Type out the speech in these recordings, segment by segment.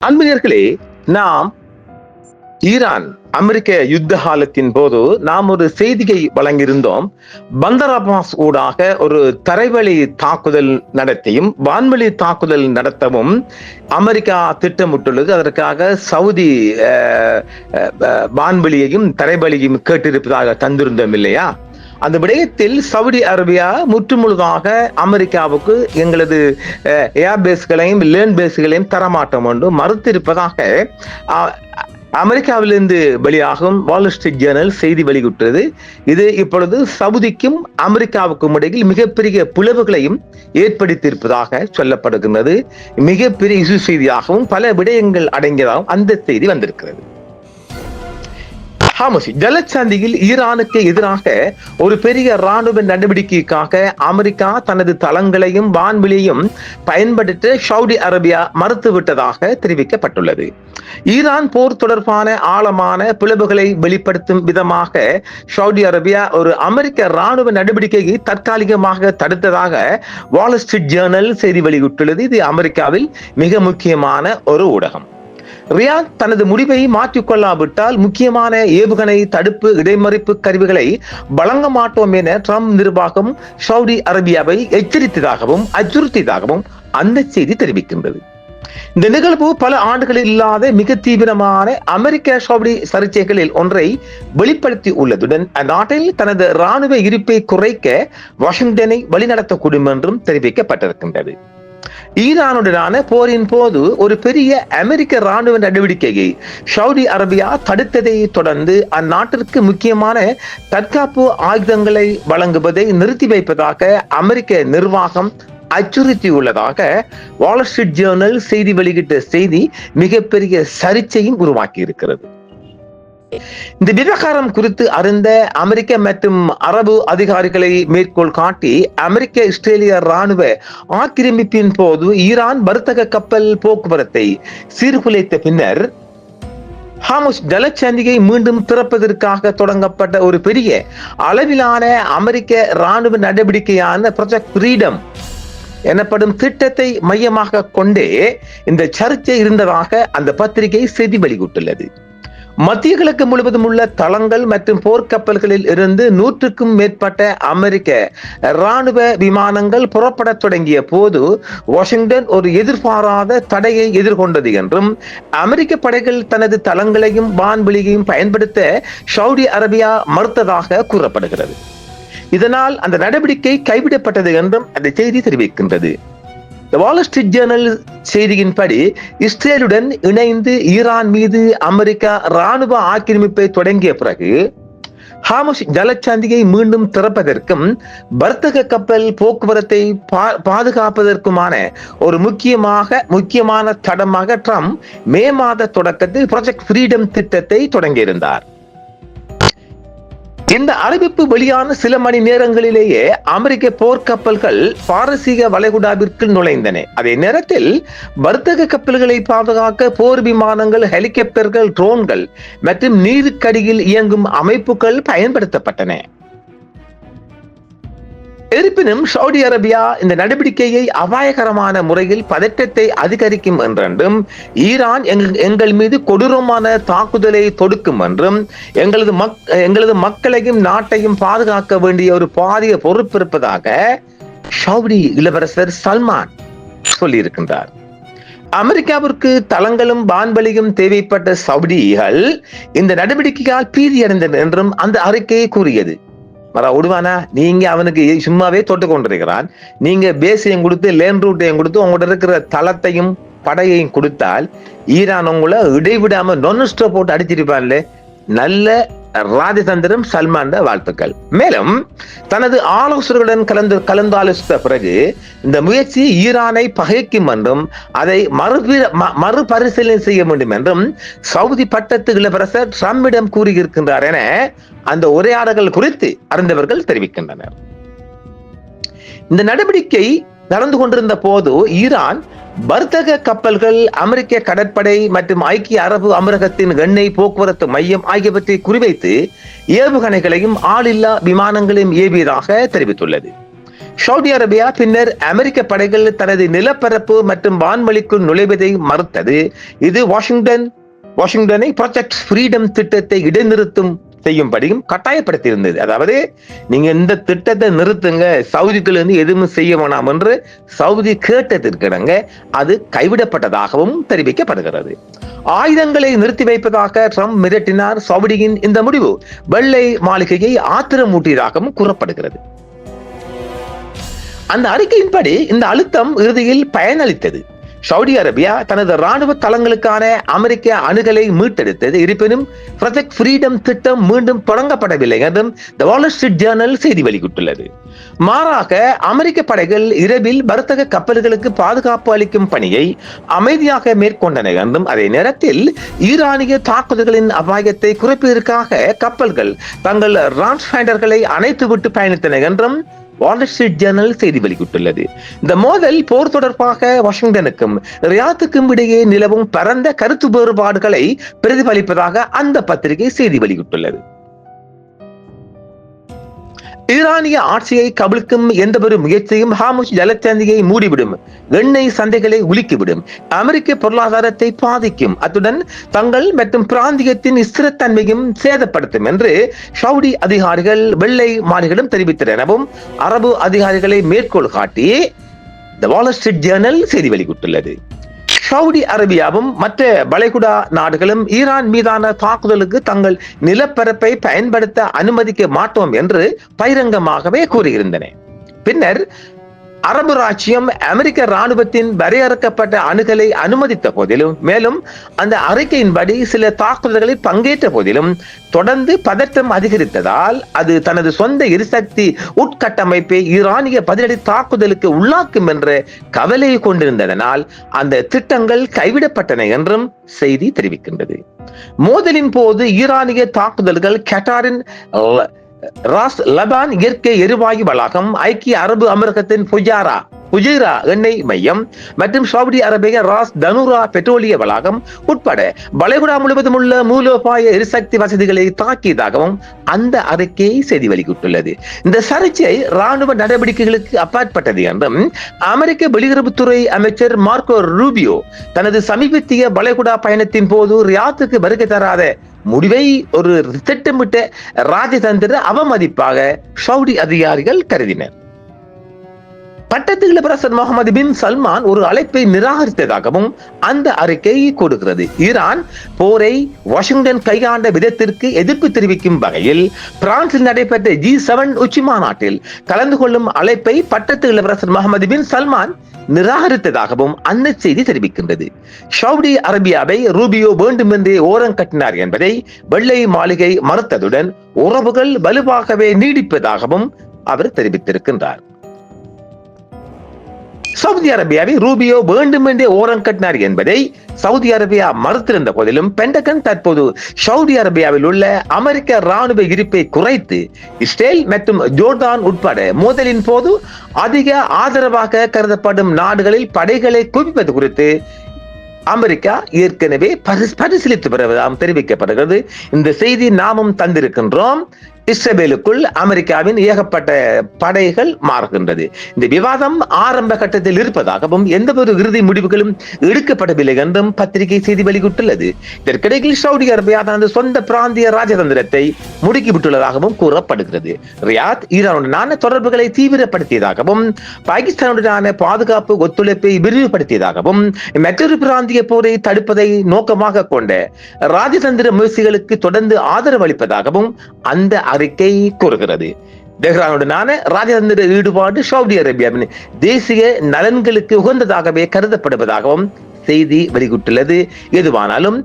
அன்பினர்களே, நாம் ஈரான் அமெரிக்க யுத்த காலத்தின் போது நாம் ஒரு செய்தியை வழங்கியிருந்தோம். பந்தர் அப்பாஸ் ஊடாக ஒரு தரைவழி தாக்குதல் நடத்தியும் வான்வெளி தாக்குதல் நடத்தவும் அமெரிக்கா திட்டமிட்டுள்ளது. அதற்காக சவுதி வான்வெளியையும் தரைவழியையும் கேட்டிருப்பதாக தந்திருந்தோம் இல்லையா? அந்த விடயத்தில் சவுதி அரேபியா முற்றுமுழுதாக அமெரிக்காவுக்கு எங்களது ஏர்பேஸ்களையும் லேண்ட் பேஸ்களையும் தரமாட்டோம் என்று மறுத்திருப்பதாக அமெரிக்காவிலிருந்து வெளியாகும் வால் ஸ்ட்ரீட் ஜேர்னல் செய்தி வெளியிட்டது. இது இப்பொழுது சவுதிக்கும் அமெரிக்காவுக்கும் இடையில் மிகப்பெரிய பிளவுகளையும் ஏற்படுத்தியிருப்பதாக சொல்லப்படுகின்றது. மிகப்பெரிய இசு செய்தியாகவும் பல விடயங்கள் அடங்கியதாகவும் அந்த செய்தி வந்திருக்கிறது. ஜலசந்தியில் ஈரானுக்கு எதிராக ஒரு பெரிய ராணுவ நடவடிக்கைக்காக அமெரிக்கா தனது தளங்களையும் வான்வெளியையும் பயன்படுத்த சவுதி அரேபியா மறுத்துவிட்டதாக தெரிவிக்கப்பட்டுள்ளது. ஈரான் போர் தொடர்பான ஆழமான பிளவுகளை வெளிப்படுத்தும் விதமாக சவுதி அரேபியா ஒரு அமெரிக்க ராணுவ நடவடிக்கையை தற்காலிகமாக தடுத்ததாக வால் ஸ்ட்ரீட் ஜேர்னல் செய்தி வெளியிட்டுள்ளது. இது அமெரிக்காவில் மிக முக்கியமான ஒரு ஊடகம். ரியாத் தனது முடிவை மாற்றிக்கொள்ளாவிட்டால் முக்கியமான ஏவுகணை தடுப்பு இடைமறிப்பு கருவிகளை வழங்க மாட்டோம் என ட்ரம்ப் நிர்வாகம் சவுதி அரேபியாவை எச்சரித்ததாகவும் அச்சுறுத்தியதாகவும் அந்த செய்தி தெரிவிக்கின்றது. இந்த நிகழ்வு பல ஆண்டுகளில் இல்லாத மிக தீவிரமான அமெரிக்க சவுதி சர்ச்சைகளில் ஒன்றை வெளிப்படுத்தி உள்ளதுடன் அந்நாட்டில் தனது இராணுவ இருப்பை குறைக்க வாஷிங்டனை வழிநடத்தக்கூடும் என்றும் தெரிவிக்கப்பட்டிருக்கின்றது. ஈரானுடனான போரின் போது ஒரு பெரிய அமெரிக்க ராணுவ நடவடிக்கையை சவுதி அரேபியா தடுத்ததை தொடர்ந்து அந்நாட்டிற்கு முக்கியமான தற்காப்பு ஆயுதங்களை வழங்குவதை நிறுத்தி வைப்பதாக அமெரிக்க நிர்வாகம் அச்சுறுத்தியுள்ளதாக வால் ஸ்ட்ரீட் ஜேர்னல் செய்தி வெளியிட்ட செய்தி மிகப்பெரிய சர்ச்சையும் உருவாக்கி இருக்கிறது. இந்த விவகாரம் குறித்து அறிந்த அமெரிக்க மற்றும் அரபு அதிகாரிகளை மேற்கோள் காட்டி அமெரிக்க இஸ்ரேலிய ராணுவ ஆக்கிரமிப்பின் போது ஈரான் வர்த்தக கப்பல் போக்குவரத்தை சீர்குலைத்த பின்னர் ஹார்முஸ் ஜலசந்தியை மீண்டும் திறப்பதற்காக தொடங்கப்பட்ட ஒரு பெரிய அளவிலான அமெரிக்க ராணுவ நடவடிக்கையான ப்ராஜெக்ட் ஃப்ரீடம் எனப்படும் திட்டத்தை மையமாக கொண்டே இந்த சர்ச்சை இருந்ததாக அந்த பத்திரிகை செய்தி வெளியிட்டுள்ளது. மத்திய கிழக்கு முழுவதும் உள்ள தளங்கள் மற்றும் போர்க்கப்பல்களில் இருந்து 100க்கும் மேற்பட்ட அமெரிக்க ராணுவ விமானங்கள் புறப்பட தொடங்கிய போது வாஷிங்டன் ஒரு எதிர்பாராத தடையை எதிர்கொண்டது என்றும் அமெரிக்க படைகள் தனது தளங்களையும் வான்வெளியையும் பயன்படுத்த சவுதி அரேபியா மறுத்ததாக கூறப்படுகிறது. இதனால் அந்த நடவடிக்கை கைவிடப்பட்டது என்றும் அந்த செய்தி தெரிவிக்கின்றது. வால் ஸ்ட்ரீட் ஜேர்னல் செய்தியின்படி இஸ்ரேலுடன் இணைந்து ஈரான் மீது அமெரிக்கா ராணுவ ஆக்கிரமிப்பை தொடங்கிய பிறகு ஹார்முஸ் ஜலசந்தியை மீண்டும் திறப்பதற்கும் வர்த்தக கப்பல் போக்குவரத்தை பாதுகாப்பதற்குமான ஒரு முக்கியமான தடமாக ட்ரம்ப் மே மாத தொடக்கத்தில் ப்ராஜெக்ட் ஃப்ரீடம் திட்டத்தை தொடங்கியிருந்தார். இந்த அறிவிப்பு வெளியான சில மணி நேரங்களிலேயே அமெரிக்க போர்க்கப்பல்கள் பாரசீக வளைகுடாவிற்கு நுழைந்தன. அதே நேரத்தில் வர்த்தக கப்பல்களை பாதுகாக்க போர் விமானங்கள், ஹெலிகாப்டர்கள், ட்ரோன்கள் மற்றும் நீருக்கடியில் இயங்கும் அமைப்புகள் பயன்படுத்தப்பட்டன. இருப்பினும் சவுதி அரேபியா இந்த நடவடிக்கையை அபாயகரமான முறையில் பதற்றத்தை அதிகரிக்கும் என்றும் ஈரான் எங்கள் மீது கொடூரமான தாக்குதலை தொடுக்கும் என்றும் எங்களது மக்களையும் நாட்டையும் பாதுகாக்க வேண்டிய ஒரு பாரிய பொறுப்பு இருப்பதாக சவுதி இளவரசர் சல்மான் சொல்லியிருக்கின்றார். அமெரிக்காவிற்கு தளங்களும் வான்வெளியும் தேவைப்பட்ட சவுதிகள் இந்த நடவடிக்கையால் பீதியடைந்தனர் என்றும் அந்த அறிக்கையை கூறியது. விடுவானா? நீங்க அவனுக்கு சும்மாவே தொட்டு கொண்டிருக்கிறான். நீங்க பேஸையும் கொடுத்து லேண்ட் ரூட்டையும் கொடுத்து உங்களோட இருக்கிற தளத்தையும் படையையும் கொடுத்தால் ஈரான் உங்களை இடைவிடாம நொன்ஸ்டோ போட்டு அடிச்சிருப்பான்ல. நல்ல ராஜதந்திரம் சல்மான் வாழ்த்துக்கள். மேலும் தனது ஆலோசகர்களுடன் கலந்தாலோசித்த பிறகு இந்த முயற்சி ஈரானை பகைக்கும் என்றும் அதை மறுபரிசீலனை செய்ய வேண்டும் என்றும் சவுதி பட்டத்து இளவரசர் ட்ரம்பிடம் கூறியிருக்கின்றார் என அந்த உரையாடல்கள் குறித்து அறிந்தவர்கள் தெரிவிக்கின்றனர். இந்த நடவடிக்கை நடந்து கொண்டிருந்த போது ஈரான் வர்த்தக கப்பல்கள், அமெரிக்க கடற்படை மற்றும் ஐக்கிய அரபு அமீரகத்தின் எண்ணெய் போக்குவரத்து மையம் ஆகியவற்றை குறிவைத்து ஏவுகணைகளையும் ஆளில்லா விமானங்களையும் ஏவியதாக தெரிவித்துள்ளது. சவுதி அரேபியா பின்னர் அமெரிக்க படைகள் தனது நிலப்பரப்பு மற்றும் வான்வெளிக்குள் நுழைவதை மறுத்தது. இது வாஷிங்டனை ப்ராஜெக்ட் ஃப்ரீடம் திட்டத்தை இடைநிறுத்தும் செய்யும்படியும் கட்டாயப்படுத்தியிருந்தது. அதாவது நீங்க இந்த திட்டத்தை நிறுத்துங்க, சவுதிக்குள்ள இருந்து எதுவும் செய்ய வேணாம் என்று சவுதி கேட்டதற்கிடங்க அது கைவிடப்பட்டதாகவும் தெரிவிக்கப்படுகிறது. ஆயுதங்களை நிறுத்தி வைப்பதாக ட்ரம்ப் மிரட்டினார். சவுதியின் இந்த முடிவு வெள்ளை மாளிகையை ஆத்திரமூட்டியதாகவும் கூறப்படுகிறது. அந்த அறிக்கையின்படி இந்த அழுத்தம் இறுதியில் பயனளித்தது. சவுதி அரேபியா தனது ராணுவ தளங்களுக்கான அமெரிக்க அணுகலை மீட்டெடுத்தது. இருப்பினும் ப்ராஜெக்ட் ஃப்ரீடம் திட்டம் மீண்டும் தொடங்கப்படவில்லை என்றும் தி வால் ஸ்ட்ரீட் ஜர்னல் செய்தி வெளியிட்டுள்ளது. மாறாக அமெரிக்க படைகள் இரவில் வர்த்தக கப்பல்களுக்கு பாதுகாப்பு அளிக்கும் பணியை அமைதியாக மேற்கொண்டன என்றும் அதே நேரத்தில் ஈரானிய தாக்குதல்களின் அபாயத்தை குறைப்பதற்காக கப்பல்கள் தங்கள் ரான்ஸ்ஃபைண்டர்களை அணைத்துவிட்டு பயணித்தன என்றும் வால் ஸ்ட்ரீட் ஜர்னல் செய்தி வெளியிட்டுள்ளது. இந்த மோதல் போர் தொடர்பாக வாஷிங்டனுக்கும் ரியாத்துக்கும் இடையே நிலவும் பரந்த கருத்து வேறுபாடுகளை பிரதிபலிப்பதாக அந்த பத்திரிகை செய்தி வெளியிட்டுள்ளது. ஈரானிய ஆட்சியை கவிழ்க்கும் எந்த ஒரு முயற்சியும் ஹார்முஸ் ஜலசந்தியை மூடிவிடும், எண்ணெய் சந்தைகளை உலுக்கிவிடும், அமெரிக்க பொருளாதாரத்தை பாதிக்கும், அத்துடன் தங்கள் மற்றும் பிராந்தியத்தின் ஸ்திரத்தன்மையும் சேதப்படுத்தும் என்று சவுதி அதிகாரிகள் வெள்ளை மாளிகையிடம் தெரிவித்தனர் எனவும் அரபு அதிகாரிகளை மேற்கோள் காட்டி தி வால் ஸ்ட்ரீட் ஜர்னல் செய்தி வெளியிட்டுள்ளது. சவுதி அரேபியாவும் மற்ற வளைகுடா நாடுகளும் ஈரான் மீதான தாக்குதலுக்கு தங்கள் நிலப்பரப்பை பயன்படுத்த அனுமதிக்க மாட்டோம் என்று பகிரங்கமாகவே கூறியிருந்தன. பின்னர் அரபு ராச்சியம் அமெரிக்க ராணுவத்தின் வரையறுக்கப்பட்ட அணுகலை அனுமதித்த போதிலும், மேலும் அந்த அறிக்கையின்படி சில தாக்குதல்களில் பங்கேற்ற போதிலும் தொடர்ந்து பதற்றம் அதிகரித்ததால் அது தனது சொந்த எரிசக்தி உட்கட்டமைப்பை ஈரானிய பதிலடி தாக்குதலுக்கு உள்ளாக்கும் என்ற கவலையை கொண்டிருந்ததனால் அந்த திட்டங்கள் கைவிடப்பட்டன என்றும் செய்தி தெரிவிக்கின்றது. மோதலின் போது ஈரானிய தாக்குதல்கள் கட்டாரின் ராஸ் லபான் இயற்கை எரிவாயு வளாகம், ஐக்கிய அரபு அமீரகத்தின் புஜைரா எண்ணெய் மையம் மற்றும் சவுதி அரேபிய ராஸ் தனுரா பெட்ரோலிய வளாகம் உட்பட வளைகுடா முழுவதும் உள்ள மூலோபாய எரிசக்தி வசதிகளை தாக்கியதாகவும் அந்த அறிக்கை செய்தி வெளியிட்டுள்ளது. இந்த சர்ச்சை ராணுவ நடவடிக்கைகளுக்கு அப்பாற்பட்டது என்றும் அமெரிக்க வெளியுறவுத்துறை அமைச்சர் மார்க்கோ ரூபியோ தனது சமீபத்திய வளைகுடா பயணத்தின் போது ரியாத்துக்கு வருகை தராத முடிவை ஒரு திட்டமிட்ட ராஜதந்திர அவமதிப்பாக சவுதி அதிகாரிகள் கருதினர். பட்டத்து இளவரசர் முகமது பின் சல்மான் ஒரு அழைப்பை நிராகரித்ததாகவும் அந்த அறிக்கை கொடுக்கிறது. ஈரான் போரை வாஷிங்டன் கையாண்ட விதத்திற்கு எதிர்ப்பு தெரிவிக்கும் வகையில் பிரான்சில் நடைபெற்ற G7 உச்சி மாநாட்டில் கலந்து கொள்ளும் அழைப்பை பட்டத்து இளவரசர் முகமது பின் சல்மான் நிராகரித்ததாகவும் அந்த செய்தி தெரிவிக்கின்றது. சவுதி அரேபியாவை ரூபியோ வேண்டுமென்றே ஓரம் கட்டினார் என்பதை வெள்ளை மாளிகை மறுத்ததுடன் உறவுகள் வலுவாகவே நீடிப்பதாகவும் அவர் தெரிவித்திருக்கின்றார். சவுதி அரேபியாவை ரூபியோ வேண்டுமென்றே ஓரம் கட்டினார் என்பதை சவுதி அரேபியா மறுத்திருந்த போதிலும் பென்டகன் தற்போது சவுதி அரேபியாவில் உள்ள அமெரிக்க ராணுவ இருப்பை குறைத்து இஸ்ரேல் மற்றும் ஜோர்டான் உட்பட மோதலின் போது அதிக ஆதரவாக கருதப்படும் நாடுகளில் படைகளை குவிப்பது குறித்து அமெரிக்கா ஏற்கனவே பரிசீலித்து வருவதாக தெரிவிக்கப்படுகிறது. இந்த செய்தி நாமும் தந்திருக்கின்றோம். இஸ்ரேலுக்குள் அமெரிக்காவின் ஏகப்பட்ட படைகள் மாறுகின்றது. இந்த விவாதம் ஆரம்ப கட்டத்தில் இருப்பதாகவும் எந்த ஒரு இறுதி முடிவுகளும் எடுக்கப்படவில்லை என்றும் பத்திரிகை செய்தி வெளியிட்டுள்ளது. இதற்கிடையில் சவுதி அரேபியா தனது சொந்த பிராந்திய ராஜதந்திரத்தை முடுக்கிவிட்டுள்ளதாகவும் கூறப்படுகிறது. ரியாத் ஈரானுடனான தொடர்புகளை தீவிரப்படுத்தியதாகவும் பாகிஸ்தானுடனான பாதுகாப்பு ஒத்துழைப்பை விரிவுபடுத்தியதாகவும் மற்றொரு பிராந்திய போரை தடுப்பதை நோக்கமாக கொண்ட ராஜதந்திர முயற்சிகளுக்கு தொடர்ந்து ஆதரவு அளிப்பதாகவும் அந்த அறிக்கை கூறுகிறது. தெஹ்ரானுடனான ராஜதந்திர ஈடுபாடு சவுதி அரேபியாவின் தேசிய நலன்களுக்கு உகந்ததாகவே கருதப்படுவதாகவும் செய்தி வெளியிட்டுள்ளது. எதுவானாலும்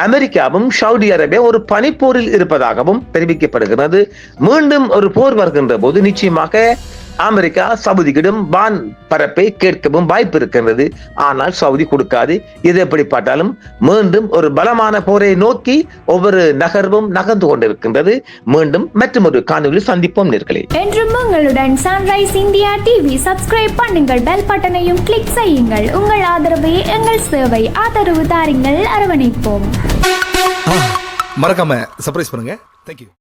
அமெரிக்காவும் சவுதி அரேபியா ஒரு பனிப்போரில் இருப்பதாகவும் தெரிவிக்கப்படுகிறது. மீண்டும் ஒரு போர் வருகின்ற போது நிச்சயமாக அமெரிக்கா சவுதியிடம் வான் பரப்பை கேட்கவும் வாய்ப்பு இருக்கின்றது. ஆனால் சவுதி கொடுக்காது. இது எப்படி பார்த்தாலும் மீண்டும் ஒரு பலமான போரை நோக்கி ஒவ்வொரு நகர்வும் நகர்ந்து கொண்டிருக்கின்றது. மீண்டும் மற்றும் ஒரு காணொலியில் சந்திப்போம் நேர்களே. என்றும் உங்களுடன் சன்ரைஸ் இந்தியா டிவி சப்ஸ்கிரைப் பண்ணுங்கள், பெல் பட்டனையும் கிளிக் செய்யுங்கள். உங்கள் ஆதரவே எங்கள் சேவை. ஆதரவு தாருங்கள், அரவணைப்போம். மறக்காம சர்ப்ரைஸ் பண்ணுங்க. தேங்க்யூ.